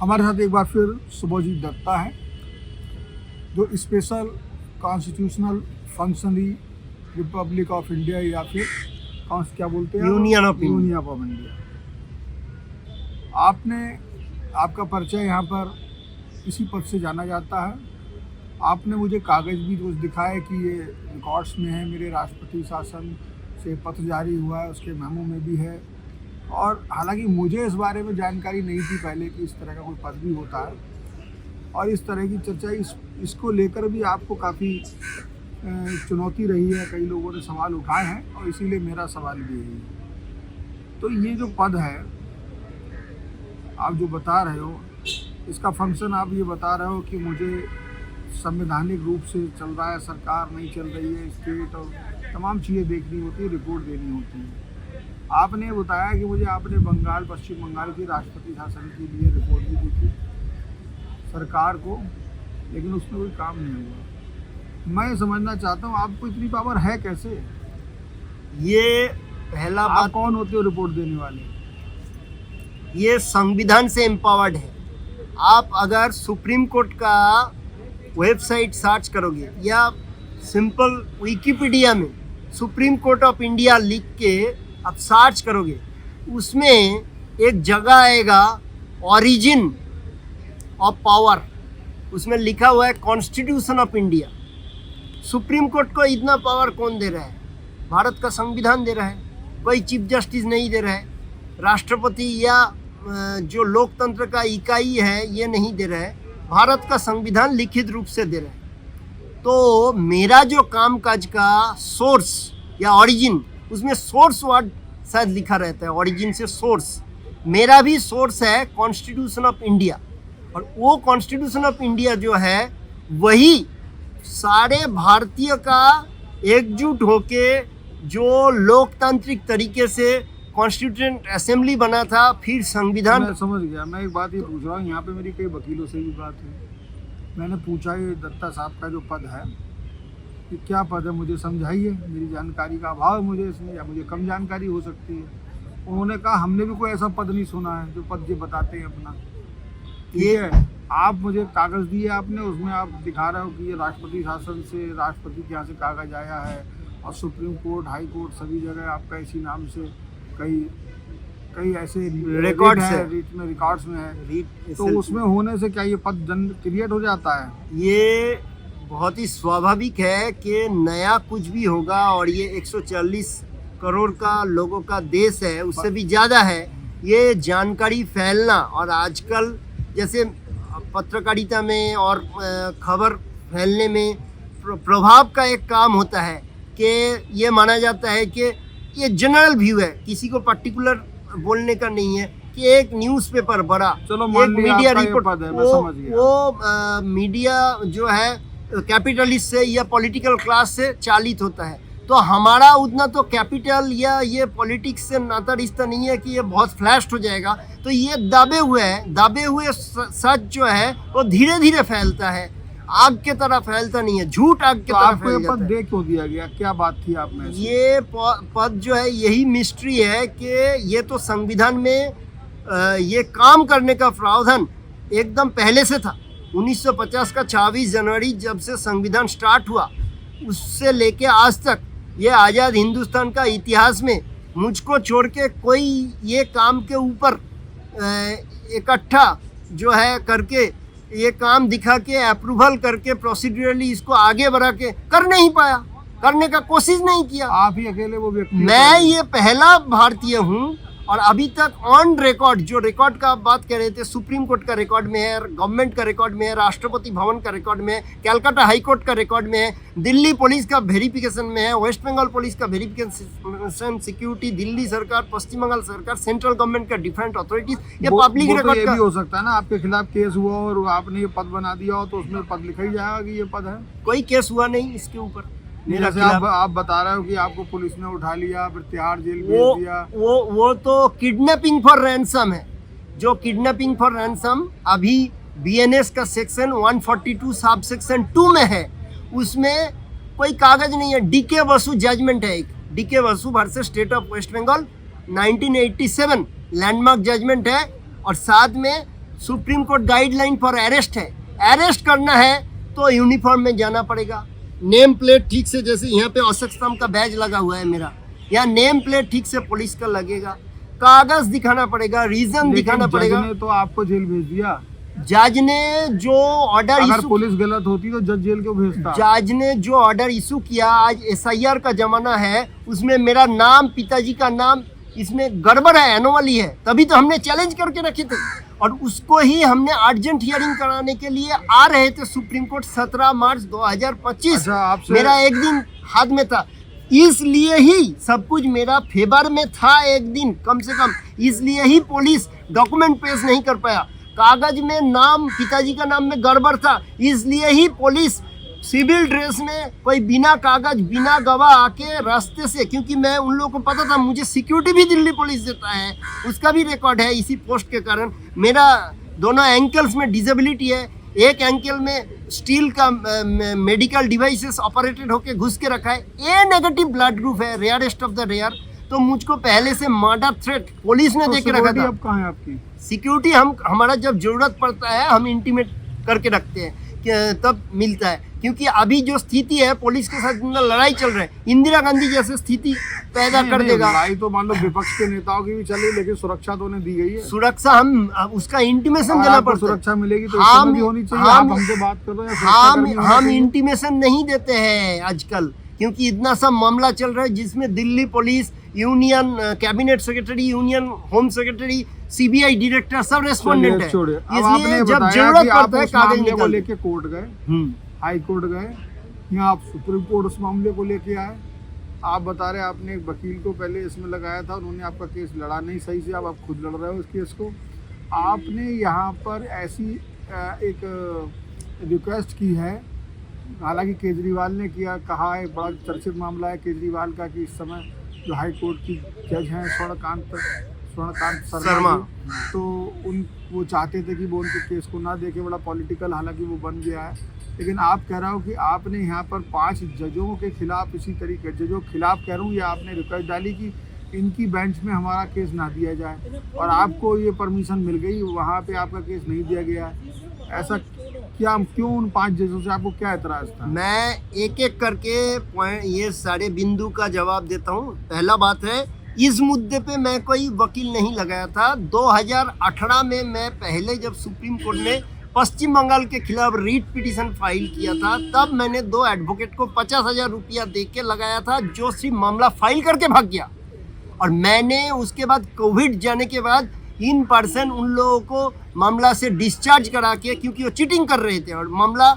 हमारे साथ एक बार फिर सुभोजीत दत्ता है, जो special constitutional functionary Republic of India या फिर क्या बोलते हैं, यूनियन ऑफ इंडिया। आपका परिचय यहाँ पर इसी पद से जाना जाता है। आपने मुझे कागज़ भी रोज़ दिखाए कि ये रिकॉर्ड्स में है, मेरे राष्ट्रपति शासन से पत्र जारी हुआ है, उसके मेमो में भी है। और हालांकि मुझे इस बारे में जानकारी नहीं थी पहले कि इस तरह का कोई पद भी होता है, और इस तरह की चर्चा इसको लेकर भी आपको काफ़ी चुनौती रही है। कई लोगों ने सवाल उठाए हैं और इसीलिए मेरा सवाल भी यही है। तो ये जो पद है आप जो बता रहे हो, इसका फंक्शन आप ये बता रहे हो कि मुझे संवैधानिक रूप से चल रहा है, सरकार नहीं चल रही है, स्टेट और तमाम चीज़ें देखनी होती है, रिपोर्ट देनी होती है। आपने बताया कि मुझे आपने पश्चिम बंगाल के राष्ट्रपति शासन के लिए रिपोर्ट भी दी थी सरकार को, लेकिन उसमें कोई काम नहीं हुआ। मैं समझना चाहता हूँ आपको इतनी पावर है कैसे? ये पहला बात, कौन होते हो रिपोर्ट देने वाले? ये संविधान से एम्पावर्ड है। आप अगर सुप्रीम कोर्ट का वेबसाइट सर्च करोगे या सिंपल विकिपीडिया में सुप्रीम कोर्ट ऑफ इंडिया लिख के आप सर्च करोगे, उसमें एक जगह आएगा ओरिजिन ऑफ पावर, उसमें लिखा हुआ है constitution of India. Supreme court को इतना पावर कौन दे रहा है? भारत का संविधान दे रहा है, कोई चीफ जस्टिस नहीं दे रहा है। राष्ट्रपति या जो लोकतंत्र का इकाई है ये नहीं दे रहा है, भारत का संविधान लिखित रूप से दे रहा है। तो मेरा जो कामकाज का सोर्स या ओरिजिन, उसमें सोर्स वर्ड शायद लिखा रहता है, ओरिजिन से सोर्स। मेरा भी सोर्स है कॉन्स्टिट्यूशन ऑफ इंडिया, और वो कॉन्स्टिट्यूशन ऑफ इंडिया जो है वही सारे भारतीय का एकजुट होके जो लोकतांत्रिक तरीके से कॉन्स्टिट्यूएंट असेंबली बना था, फिर संविधान। मैं समझ गया। मैं एक बात ये पूछ रहा हूँ, यहाँ पे मेरी कई वकीलों से भी बात हुई, मैंने पूछा ये दत्ता साहब का जो पद है ये क्या पद है, मुझे समझाइए, मेरी जानकारी का अभाव है मुझे इसमें, या मुझे कम जानकारी हो सकती है। उन्होंने कहा हमने भी कोई ऐसा पद नहीं सुना है जो पद ये बताते हैं अपना। ये आप मुझे कागज़ दिए आपने, उसमें आप दिखा रहे हो कि ये राष्ट्रपति शासन से, राष्ट्रपति के यहाँ से कागज़ आया है, और सुप्रीम कोर्ट, हाई कोर्ट सभी जगह आपका इसी नाम से कई ऐसे रिकॉर्ड्स में है। तो उसमें होने से क्या ये पद क्रिएट हो जाता है? ये बहुत ही स्वाभाविक है कि नया कुछ भी होगा, और ये 140 करोड़ का लोगों का देश है, उससे भी ज़्यादा है। ये जानकारी फैलना, और आजकल जैसे पत्रकारिता में और खबर फैलने में प्रभाव का एक काम होता है कि ये माना जाता है कि ये जनरल व्यू है, किसी को पर्टिकुलर बोलने का नहीं है कि एक न्यूज़पेपर बड़ा, चलो एक मीडिया रिपोर्ट, वो मीडिया जो है कैपिटलिस्ट से या पॉलिटिकल क्लास से चालित होता है। तो हमारा उतना तो कैपिटल या ये पॉलिटिक्स से नाता रिश्ता नहीं है कि ये बहुत फ्लैश्ड हो जाएगा। तो ये दाबे हुए सच जो है वो धीरे धीरे फैलता है, आग के तरह फैलता नहीं है, झूठ आग के तरह फैल जाता है। पद दे क्यों दिया गया, क्या बात थी आप में? ये पद जो है यही मिस्ट्री है कि ये तो संविधान में ये काम करने का प्रावधान एकदम पहले से था। 1950 का 26 जनवरी जब से संविधान स्टार्ट हुआ, उससे लेके आज तक ये आज़ाद हिंदुस्तान का इतिहास में मुझको छोड़ के कोई ये काम के ऊपर इकट्ठा जो है करके ये काम दिखा के अप्रूवल करके प्रोसीड्यूरली इसको आगे बढ़ा के कर नहीं पाया, करने का कोशिश नहीं किया। आप ही अकेले वो व्यक्ति? मैं ये पहला भारतीय हूँ, और अभी तक ऑन रिकॉर्ड, जो रिकॉर्ड का आप बात कर रहे थे, सुप्रीम कोर्ट का रिकॉर्ड में है, गवर्नमेंट का रिकॉर्ड में है, राष्ट्रपति भवन का रिकॉर्ड में है, कलकत्ता हाई कोर्ट का रिकॉर्ड में है, दिल्ली पुलिस का वेरिफिकेशन में है, वेस्ट बंगाल पुलिस का वेरिफिकेशन, सिक्योरिटी, दिल्ली सरकार, पश्चिम बंगाल सरकार, सेंट्रल गवर्नमेंट का डिफरेंट अथॉरिटीज, ये पब्लिक रिकॉर्ड। ये भी हो सकता है ना आपके खिलाफ केस हुआ और आपने ये पद बना दिया हो, तो उसमें पद लिखा ही जाएगा कि ये पद है। कोई केस हुआ नहीं इसके ऊपर। जैसे आप बता रहे हो कि आपको पुलिस ने उठा लिया, फिर तिहाड़ जेल भेज दिया। वो तो किडनैपिंग फॉर रैंसम है। जो किडनैपिंग फॉर रैंसम अभी बीएनएस का सेक्शन 142 सब सेक्शन 2 में है, उसमें कोई कागज नहीं है। डीके वसु जजमेंट है, एक DK Basu versus state of West Bengal 1987 landmark judgment है, और साथ में Supreme Court guideline for arrest है। अरेस्ट करना है तो यूनिफॉर्म में जाना पड़ेगा, नेम प्लेट ठीक से, जैसे यहाँ पे अशोक स्तंभ का बैज लगा हुआ है मेरा, यहाँ नेम प्लेट ठीक से पुलिस का लगेगा, कागज दिखाना पड़ेगा, रीजन दिखाना पड़ेगा। जज ने तो आपको जेल भेज दिया। जज ने जो ऑर्डर अगर पुलिस गलत होती तो जज जेल क्यों भेजता? जज ने जो ऑर्डर इशू किया, आज SIR का जमाना है, उसमें मेरा नाम, पिताजी का नाम, इसमें गड़बड़ है, एनोमली है, तभी तो हमने चैलेंज करके रखे थे और उसको ही हमने अर्जेंट हियरिंग कराने के लिए आ रहे थे सुप्रीम कोर्ट 17 मार्च 2025। अच्छा, आपसे मेरा एक दिन हाथ में था, इसलिए ही सब कुछ मेरा फेवर में था, एक दिन कम से कम, इसलिए ही पुलिस डॉक्यूमेंट पेश नहीं कर पाया। कागज में नाम, पिताजी का नाम में गड़बड़ था, इसलिए ही पुलिस सिविल ड्रेस में कोई बिना कागज बिना गवाह आके रास्ते से, क्योंकि मैं उन लोगों को पता था मुझे सिक्योरिटी भी दिल्ली पुलिस देता है, उसका भी रिकॉर्ड है। इसी पोस्ट के कारण मेरा दोनों एंकल्स में डिसेबिलिटी है, एक एंकल में स्टील का मेडिकल डिवाइसेस ऑपरेटेड होके घुस के रखा है, ए नेगेटिव ब्लड ग्रुप है, रेयरेस्ट ऑफ द रेयर, तो मुझको पहले से मर्डर थ्रेट पुलिस ने देके रखा था। अब कहाँ है आपकी सिक्योरिटी? हमारा जब जरूरत पड़ता है हम इंटीमेट करके रखते हैं कि तब मिलता है, क्योंकि अभी जो स्थिति है पुलिस के साथ लड़ाई चल रहा है, इंदिरा गांधी जैसे स्थिति पैदा कर देगा। लड़ाई तो मान लो विपक्ष के नेताओं की भी चली, लेकिन सुरक्षा तो उन्हें दी गई है। सुरक्षा हम उसका इंटीमेशन देना पड़ता है। सुरक्षा मिलेगी तो इस समय भी होनी चाहिए। आप हमसे बात कर रहे हैं, हम इंटीमेशन नहीं देते हैं आजकल, क्योंकि इतना सा मामला चल रहा है जिसमें Delhi police, union cabinet secretary, union home secretary, CBI director सब रेस्पोंडेंट है। इसलिए जब जरूरत पड़ता है कागज निकाल लेके कोर्ट गए, हाई कोर्ट गए, यहाँ आप सुप्रीम कोर्ट उस मामले को लेके आए। आप बता रहे आपने एक वकील को पहले इसमें लगाया था, उन्होंने आपका केस लड़ा नहीं सही से, अब आप खुद लड़ रहे हो इस केस को। आपने यहाँ पर ऐसी एक रिक्वेस्ट की है, हालांकि केजरीवाल ने किया, कहा है, बड़ा चर्चित मामला है केजरीवाल का कि इस समय जो हाई कोर्ट की जज हैं स्वर्णकांत शर्मा, तो वो चाहते थे कि वो उनके केस को ना देखे, बड़ा पॉलिटिकल, हालांकि वो बन गया है। लेकिन आप कह रहे हो कि आपने यहाँ पर 5 जजों के खिलाफ, इसी तरीके जजों के खिलाफ कह रहा हूँ, या आपने रिक्वेस्ट डाली कि इनकी बेंच में हमारा केस ना दिया जाए, और आपको ये परमिशन मिल गई, वहाँ पे आपका केस नहीं दिया गया। ऐसा क्या, क्यों उन 5 जजों से आपको क्या एतराज़ था? मैं एक एक करके पॉइंट, ये सारे बिंदु का जवाब देता हूँ। पहला बात है, इस मुद्दे पे मैं कोई वकील नहीं लगाया था। 2018 में मैं पहले जब सुप्रीम कोर्ट ने पश्चिम बंगाल के खिलाफ रीट पिटीशन फाइल किया था, तब मैंने 2 एडवोकेट को 50,000 रुपया दे के लगाया था, जो सिर्फ मामला फाइल करके भाग गया। और मैंने उसके बाद कोविड जाने के बाद इन पर्सन उन लोगों को मामला से डिस्चार्ज करा के, क्योंकि वो चीटिंग कर रहे थे और मामला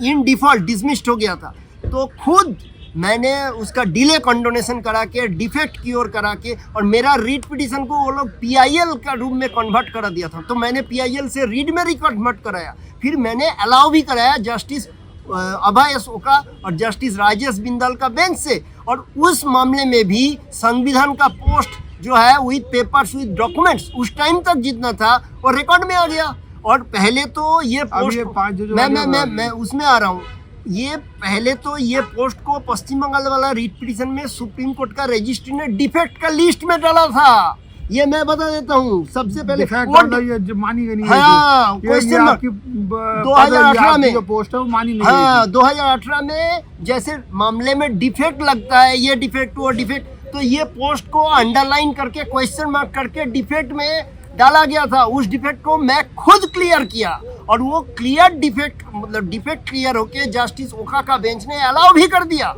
इन डिफॉल्ट डिसमिस्ड हो गया था, तो खुद मैंने उसका डिले कंडोनेशन करा के, डिफेक्ट क्योर करा के, और मेरा रीट पिटीशन को वो लोग PIL का रूप में कन्वर्ट करा दिया था, तो मैंने PIL से रीड में कन्वर्ट कराया। फिर मैंने अलाउ भी कराया जस्टिस अभय एस ओका और जस्टिस राजेश बिंदल का बेंच से, और उस मामले में भी संविधान का पोस्ट जो है विद पेपर्स विद डॉक्यूमेंट्स उस टाइम तक जितना था वो रिकॉर्ड में आ गया। और पहले तो ये पोस्ट, मैं उसमें आ रहा हूँ, ये पहले तो ये पोस्ट को पश्चिम बंगाल वाला रीट पिटीशन में सुप्रीम कोर्ट का रजिस्ट्री ने डिफेक्ट का लिस्ट में डाला था, ये मैं बता देता हूँ। सबसे पहले मानी गई नहीं, हाँ, क्वेश्चन 2018 में जो पोस्ट है वो मानी नहीं, हाँ 2018 में जैसे मामले में डिफेक्ट लगता है, ये डिफेक्ट वो डिफेक्ट, तो ये पोस्ट को अंडरलाइन करके क्वेश्चन मार्क करके डिफेक्ट में डाला गया था। उस डिफेक्ट को मैं खुद क्लियर किया, और वो क्लियर डिफेक्ट, मतलब डिफेक्ट क्लियर होके जस्टिस ओखा का बेंच ने अलाउ भी कर दिया,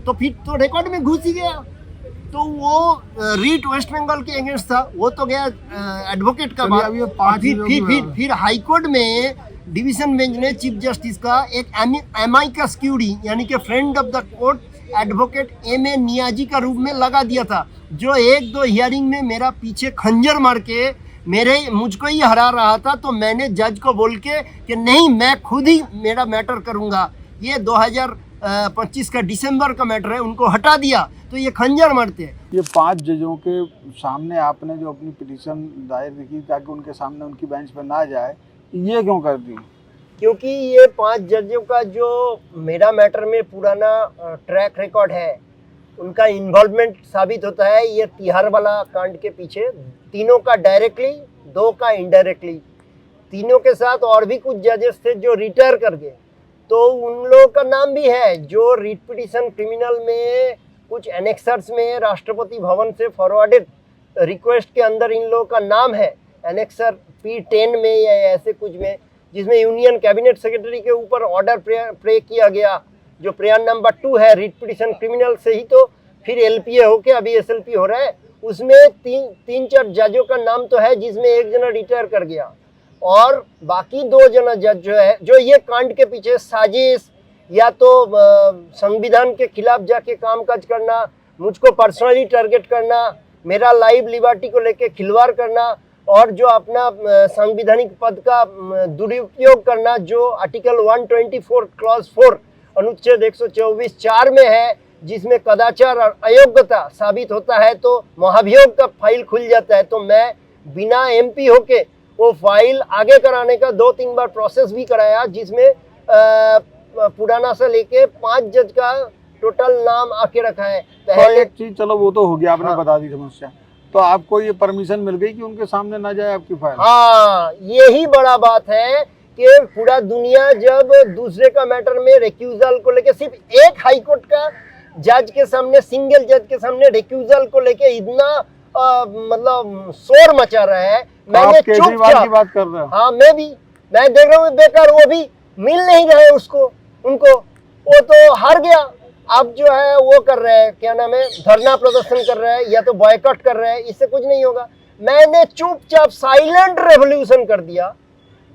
तो फिर तो रिकॉर्ड में घुस ही गया। तो वो रीट वेस्ट बंगाल के अगेंस्ट था, वो तो गया एडवोकेट का बात। फिर हाई कोर्ट में डिवीजन बेंच ने चीफ जस्टिस का एक एमाइकस क्यूरी, यानी कि friend of the court, advocate M.A. Niazi का रूप में लगा दिया था, जो 1-2 हियरिंग में मेरा पीछे खंजर मार के मुझको ही हरा रहा था। तो मैंने जज को बोल के कि नहीं, मैं खुद ही मेरा मैटर करूंगा, ये 2025 का दिसंबर का मैटर है, उनको हटा दिया, तो ये खंजर मारते हैं। ये 5 जजों के सामने आपने जो अपनी पिटीशन दायर की ताकि उनके सामने उनकी बेंच पर ना जाए, ये क्यों कर दी? क्योंकि ये 5 जजों का जो मेरा मैटर में पुराना ट्रैक रिकॉर्ड है, उनका इन्वॉल्वमेंट साबित होता है। ये तिहाड़ वाला कांड के पीछे तीनों का डायरेक्टली 2 का इनडायरेक्टली, तीनों के साथ और भी कुछ जजेस थे जो रिटायर कर गए। तो उन लोगों का नाम भी है जो रिट पिटीशन क्रिमिनल में कुछ एनेक्सर्स में राष्ट्रपति भवन से फॉरवर्डेड रिक्वेस्ट के अंदर इन लोगों का नाम है, एनेक्सर P10 में या ऐसे कुछ में, जिसमें यूनियन कैबिनेट सेक्रेटरी के ऊपर ऑर्डर प्रे किया गया, जो प्रेयर नंबर 2 है रिट पिटीशन क्रिमिनल से ही तो फिर LPA होके अभी SLP हो रहा है। उसमें तीन चार जजों का नाम तो है, जिसमें एक जना रिटायर कर गया और बाकी 2 जना जज जो है, जो ये कांड के पीछे साजिश या तो संविधान के खिलाफ जाके कामकाज करना, मुझको पर्सनली टारगेट करना, मेरा लाइव लिबर्टी को लेके खिलवाड़ करना और जो अपना संवैधानिक पद का दुरुपयोग करना, जो आर्टिकल 124 क्लॉज 4 अनुच्छेद 124(4) में है, जिसमें कदाचार और अयोग्यता साबित होता है तो महाभियोग का फाइल खुल जाता है। तो मैं बिना MP होके वो फाइल आगे कराने का 2-3 बार प्रोसेस भी कराया, जिसमें पुराना से लेके 5 जज का टोटल नाम आके रखा है। तो एक चीज, चलो वो तो हो गया, आपने हाँ। बता दी समस्या, तो आपको ये परमिशन मिल गई कि उनके सामने ना जाए आपकी फाइल? हाँ, यही बड़ा बात है कि पूरा दुनिया जब दूसरे का मैटर में रिक्यूजल को लेके सिर्फ एक हाई कोर्ट का जज के सामने, सिंगल जज के सामने रिक्यूजल को लेके इतना मतलब शोर मचा रहा है, मैंने केजरीवाल की बात कर रहे हो? हाँ, मैं देख रहा हूँ बेकार, वो भी मिल नहीं रहे उनको, वो तो हार गया। अब जो है वो कर रहे हैं, क्या नाम है, धरना प्रदर्शन कर रहे हैं या तो बॉयकॉट कर रहे हैं, इससे कुछ नहीं होगा। मैंने चुपचाप साइलेंट रेवोल्यूशन कर दिया।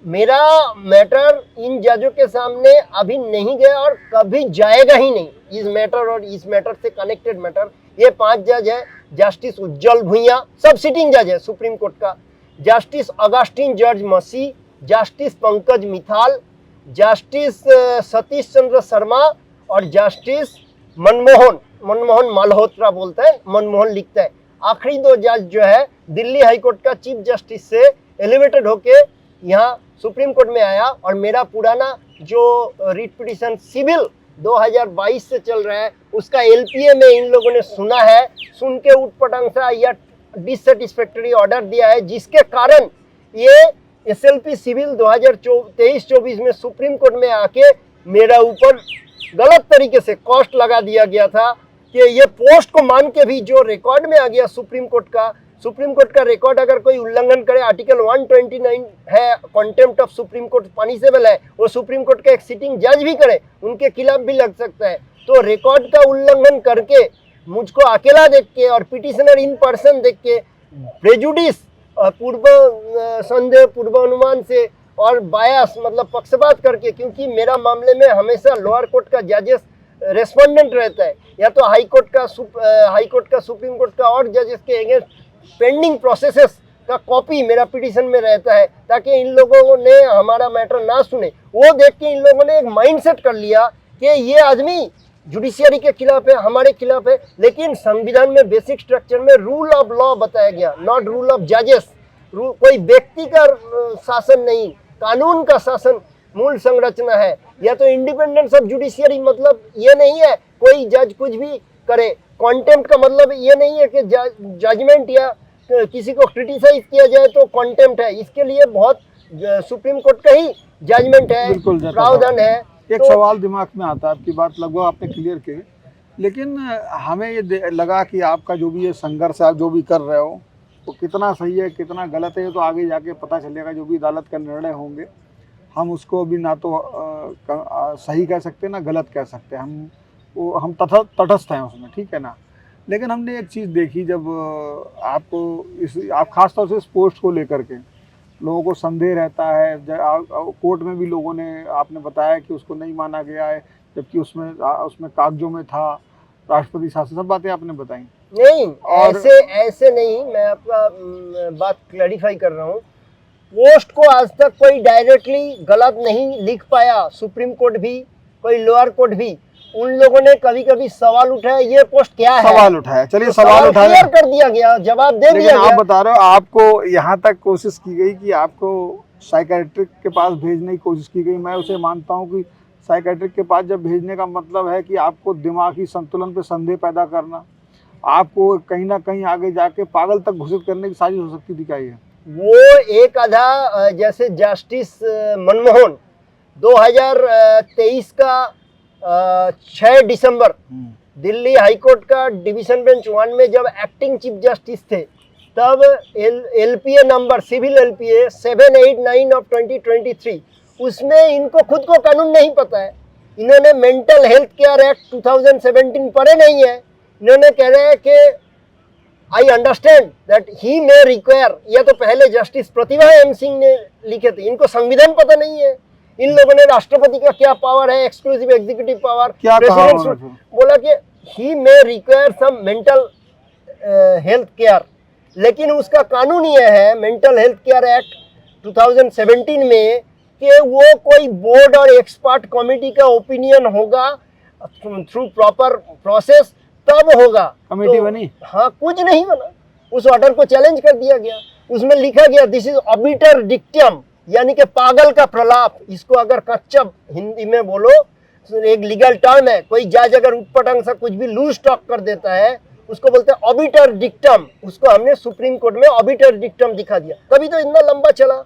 मेरा मैटर इन जजों के सामने अभी नहीं गया और कभी जाएगा ही नहीं। इस मैटर और इस मैटर से कनेक्टेड मैटर, ये 5 जज है, जस्टिस उज्जवल भुइयां, सब सिटिंग जज है सुप्रीम कोर्ट का, justice Augustine George Masih, justice Pankaj Mithal, justice Satish Chandra Sharma और जस्टिस मनमोहन मल्होत्रा बोलता है, मनमोहन लिखता है। आखिरी 2 जज जो है दिल्ली हाई कोर्ट का चीफ जस्टिस से एलिवेटेड होके यहाँ सुप्रीम कोर्ट में आया और मेरा पुराना जो रिट पिटीशन सिविल 2022 से चल रहा है उसका LPA में इन लोगों ने सुना है, सुन के उठपटांग सा या डिससेटिस्फैक्टरी ऑर्डर दिया है, जिसके कारण ये SLP सिविल 2023-24 में सुप्रीम कोर्ट में आके मेरा ऊपर गलत तरीके से कॉस्ट लगा दिया गया था कि ये पोस्ट को मान के भी जो रिकॉर्ड में आ गया सुप्रीम कोर्ट का रिकॉर्ड अगर कोई उल्लंघन करे, आर्टिकल 129 है, contempt of supreme court punishable है, वो सुप्रीम कोर्ट का एक सिटिंग जज भी करे, उनके खिलाफ भी लग सकता है। तो रिकॉर्ड का उल्लंघन करके मुझको अकेला देख के और पिटिशनर इन पर्सन देख के प्रेजुडिस, पूर्व संदेह, पूर्व अनुमान से और बायस मतलब पक्षपात करके, क्योंकि मेरा मामले में हमेशा लोअर कोर्ट का जजेस रेस्पोंडेंट रहता है या तो हाई कोर्ट का सुप्रीम कोर्ट का और जजेस के अगेंस्ट पेंडिंग प्रोसेसेस का कॉपी मेरा पिटीशन में रहता है, ताकि इन लोगों ने हमारा मैटर ना सुने। वो देख के इन लोगों ने एक माइंडसेट कर लिया कि ये आदमी जुडिशियरी के खिलाफ है, हमारे खिलाफ है। लेकिन संविधान में बेसिक स्ट्रक्चर में रूल ऑफ लॉ बताया गया, नॉट रूल ऑफ जजेस। कोई व्यक्ति का शासन नहीं, कानून का शासन मूल संरचना है। या तो इंडिपेंडेंस ऑफ जुडिशियरी मतलब ये नहीं है कोई जज कुछ भी करे, कॉन्टेम्प्ट का मतलब ये नहीं है कि जजमेंट या किसी को क्रिटिसाइज किया जाए तो कॉन्टेम्प्ट है। इसके लिए बहुत सुप्रीम कोर्ट का ही जजमेंट है, प्रावधान है। एक सवाल दिमाग में आता है, आपकी बात लगभग आपने क्लियर की, लेकिन हमें ये लगा कि आपका जो भी ये संघर्ष आप जो भी कर रहे हो वो कितना सही है कितना गलत है, तो आगे जाके पता चलेगा। जो भी अदालत का निर्णय होंगे हम उसको भी ना तो सही कह सकते ना गलत कह सकते, हम तटस्थ हैं उसमें, ठीक है ना। लेकिन हमने एक चीज़ देखी, जब आप खास तौर से इस पोस्ट को लेकर के लोगों को संदेह रहता है, कोर्ट में भी लोगों ने, आपने बताया कि उसको नहीं माना गया है, जबकि उसमें कागजों में था राष्ट्रपति शासन, सब बातें आपने बताई। नहीं, और ऐसे नहीं, मैं आपका बात क्लैरिफाई कर रहा हूँ। पोस्ट को आज तक कोई डायरेक्टली गलत नहीं लिख पाया, सुप्रीम कोर्ट भी, कोई लोअर कोर्ट भी। उन लोगों ने कभी कभी सवाल उठाया, ये पोस्ट क्या है, सवाल उठाया, चलिए तो सवाल उठाया, क्लियर कर दिया गया, जवाब दे दिया गया। आप बता रहे हो आपको यहाँ तक कोशिश की गई कि आपको साइकेट्रिक के पास भेजने की कोशिश की गई। मैं उसे मानता हूँ कि साइकेट्रिक के पास जब भेजने का मतलब है कि आपको दिमागी संतुलन पे संदेह पैदा करना, आपको कहीं ना कहीं आगे जाके पागल तक घोषित करने की साजिश हो सकती थी क्या ये? वो एक आधा जैसे जस्टिस मनमोहन 2023 का 6 दिसंबर दिल्ली हाईकोर्ट का डिवीजन बेंच 1 में जब एक्टिंग चीफ जस्टिस थे, तब LPA number civil LPA 789 of 2023, उसमें इनको खुद को कानून नहीं पता है। इन्होंने मेंटल हेल्थ केयर एक्ट 2017 पढ़े नहीं है। इन्होंने कह रहे हैं कि I understand that he may require, यह तो पहले जस्टिस प्रतिभा एम सिंह ने लिखे थे। इनको संविधान पता नहीं है। इन लोगों ने राष्ट्रपति का क्या पावर है, एक्सक्लूसिव एग्जीक्यूटिव पावर, प्रेसिडेंट बोला कि he may require some mental health care, लेकिन उसका कानून यह है मेंटल हेल्थ केयर एक्ट 2017 में कि वो कोई बोर्ड और एक्सपर्ट कमेटी का ओपिनियन होगा थ्रू प्रॉपर प्रोसेस, तब होगा। कमेटी बनी? हाँ, कुछ नहीं बना। उस ऑर्डर को चैलेंज कर दिया गया। उसमें लिखा गया दिस इज ऑबिटर डिक्टम, यानी कि पागल का प्रलाप। इसको अगर कच्चा हिंदी में बोलो, एक लीगल टर्म है। कोई जज अगर उटपटांग सा कुछ भी लूज टॉक कर देता है, उसको बोलते हैं ऑबिटर डिक्टम। उसको हमने सुप्रीम कोर्ट में ऑबिटर डिक्टम दिखा दिया, तभी तो इतना लंबा चला।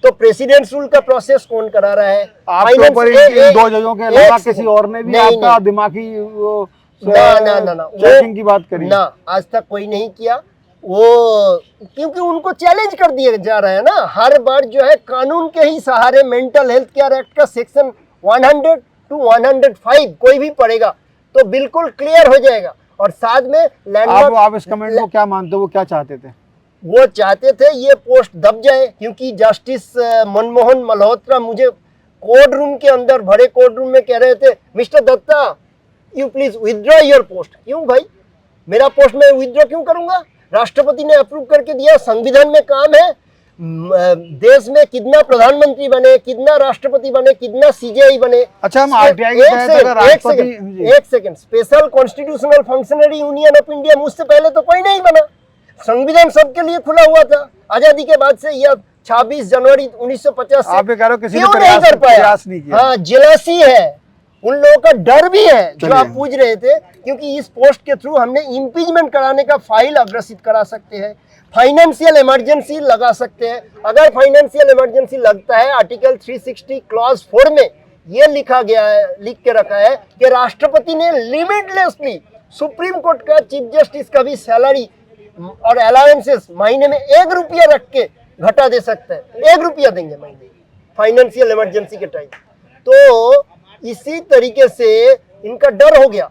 तो प्रेसिडेंट्स रूल का प्रोसेस कौन करा रहा है? आपके ऊपर इन दो जजों के अलावा किसी और ने भी आपका दिमागी वो ना चेकिंग की बात करी? ना, आज तक कोई नहीं किया वो, क्योंकि उनको चैलेंज कर दिया जा रहा है ना। हर बार जो है कानून के ही सहारे मेंटल हेल्थ केयर एक्ट का सेक्शन 100 to 105 कोई भी पढ़ेगा तो बिल्कुल क्लियर हो जाएगा। और साथ में लैंडमार्क, आप इस कमेंट को क्या मानते हो? वो क्या चाहते थे? वो चाहते थे ये पोस्ट दब जाए, क्योंकि जस्टिस मनमोहन मल्होत्रा मुझे कोर्ट रूम के अंदर, बड़े कोर्ट रूम में कह रहे थे, mister Datta you please withdraw your post. क्यों भाई, मेरा पोस्ट मैं विथड्रॉ क्यों करूंगा? राष्ट्रपति ने अप्रूव करके दिया, संविधान में काम है। देश में कितना प्रधानमंत्री बने, कितना राष्ट्रपति बने, कितना सीजीआई बने। अच्छा, हम आरटीआई के तहत अगर राष्ट्रपति, एक second, special constitutional functionary union of India मुझसे पहले तो कोई नहीं बना। संविधान सबके लिए खुला हुआ था। आजादी के बाद से यह 26 जनवरी 1950 से आप कह रहे हो किसी ने नहीं कर पाया। प्रयास नहीं किया। हाँ, जेलसी है, उन लोगों का डर भी है जो आप पूछ रहे थे, क्योंकि इस पोस्ट के थ्रू हमने इम्पीचमेंट कराने का फाइल अग्रसित करा सकते हैं, फाइनेंशियल इमरजेंसी लगा सकते हैं। अगर फाइनेंशियल इमरजेंसी लगता है, आर्टिकल 360 क्लॉज 4 में ये लिखा गया है, लिख के रखा है कि राष्ट्रपति ने लिमिटलेसली सुप्रीम कोर्ट का चीफ जस्टिस का भी सैलरी और अलाउंसेस महीने में 1 रुपया रख के घटा दे सकते हैं। 1 रुपया देंगे महीने, फाइनेंशियल इमरजेंसी के टाइम। तो इसी तरीके से इनका डर हो गया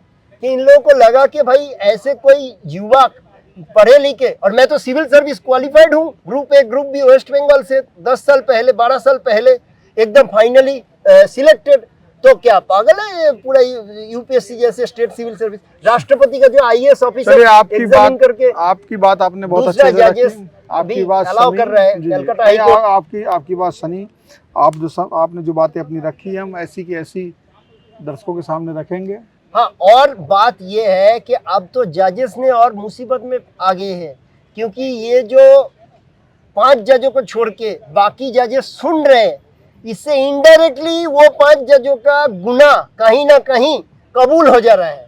कि इन लोगों को लगा कि भाई ऐसे कोई युवा पढ़े लिखे, और मैं तो सिविल सर्विस क्वालिफाइड हूँ, group A group B West Bengal से 10 साल पहले 12 साल पहले एकदम फाइनली सिलेक्टेड। तो क्या पागल है ये पूरा यूपीएससी जैसे स्टेट सिविल सर्विस? राष्ट्रपति का जो आईएएस ऑफिसर एग्जामिन करके, आपकी बात आपने बहुत अच्छे से रखी, आपकी बात अलाउ कर रहा है कलकत्ता हाई कोर्ट। आपकी बात सनी, आपने जो बातें अपनी रखी है, हम ऐसी की ऐसी दर्शकों के सामने रखेंगे। हाँ, और बात ये है कि अब तो जजेस ने और मुसीबत में आ गए हैं, क्योंकि ये जो 5 जजों को छोड़ के बाकी जजेस सुन रहे हैं, इससे इनडायरेक्टली वो 5 जजों का गुनाह कहीं ना कहीं कबूल हो जा रहा है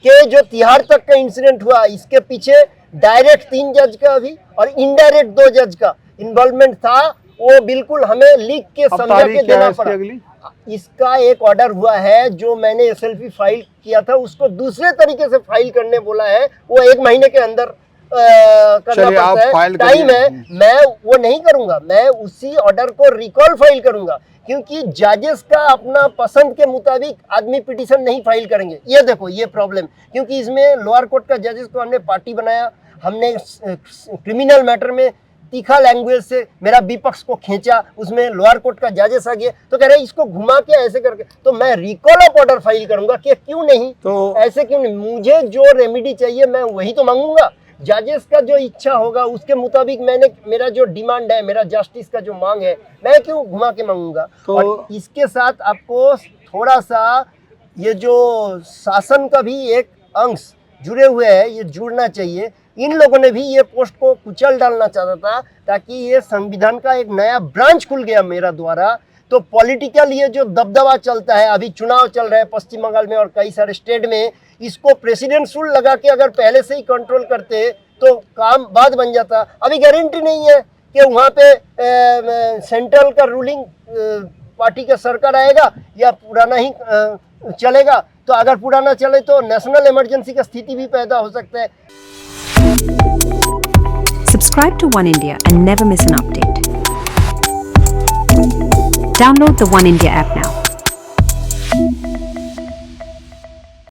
कि जो तिहाड़ तक का इंसिडेंट हुआ, इसके पीछे डायरेक्ट 3 जज का भी और इनडायरेक्ट 2 जज का इन्वॉल्वमेंट था। वो बिल्कुल हमें लिख के समझा के देना पड़ा। इसका एक ऑर्डर हुआ है जो मैंने एसएलपी फाइल किया था, उसको दूसरे तरीके से फाइल करने बोला है। वो 1 महीने के अंदर करना पड़ता है, टाइम है। मैं वो नहीं करूंगा, मैं उसी ऑर्डर को रिकॉल फाइल करूंगा, क्योंकि जजेस का अपना पसंद के मुताबिक आदमी पिटीशन नहीं फाइल करेंगे। ये देखो ये प्रॉब्लम, क्योंकि इसमें लोअर कोर्ट का जजेस को हमने पार्टी बनाया, हमने क्रिमिनल मैटर में तीखा लैंग्वेज से मेरा विपक्ष को खींचा, उसमें लोअर कोर्ट का जजेस आ गए, तो कह रहे इसको घुमा के ऐसे करके, तो मैं रिकॉल ऑफ ऑर्डर फाइल करूंगा कि क्यों नहीं, तो ऐसे क्यों नहीं। मुझे जो रेमेडी चाहिए मैं वही तो मांगूंगा। जजेस का जो इच्छा होगा उसके मुताबिक मेरा जो डिमांड है, मेरा जस्टिस का जो मांग है, मैं क्यों घुमा के मांगूंगा। तो और इसके साथ आपको थोड़ा सा ये जो शासन का भी एक अंश जुड़े हुए हैं, ये जुड़ना चाहिए। इन लोगों ने भी ये पोस्ट को कुचल डालना चाहता था, ताकि ये संविधान का एक नया ब्रांच खुल गया मेरा द्वारा। तो पॉलिटिकल ये जो दबदबा चलता है, अभी चुनाव चल रहा है पश्चिम बंगाल में और कई सारे स्टेट में, इसको प्रेसिडेंट रूल लगा के अगर पहले से ही कंट्रोल करते तो काम बात बन जाता। अभी गारंटी नहीं है कि वहाँ पे सेंट्रल का रूलिंग पार्टी का सरकार आएगा या पुराना ही चलेगा। तो अगर पुराना चले तो नेशनल इमरजेंसी का स्थिति भी पैदा हो सकता है। Subscribe to One India and never miss an update. Download the One India app now.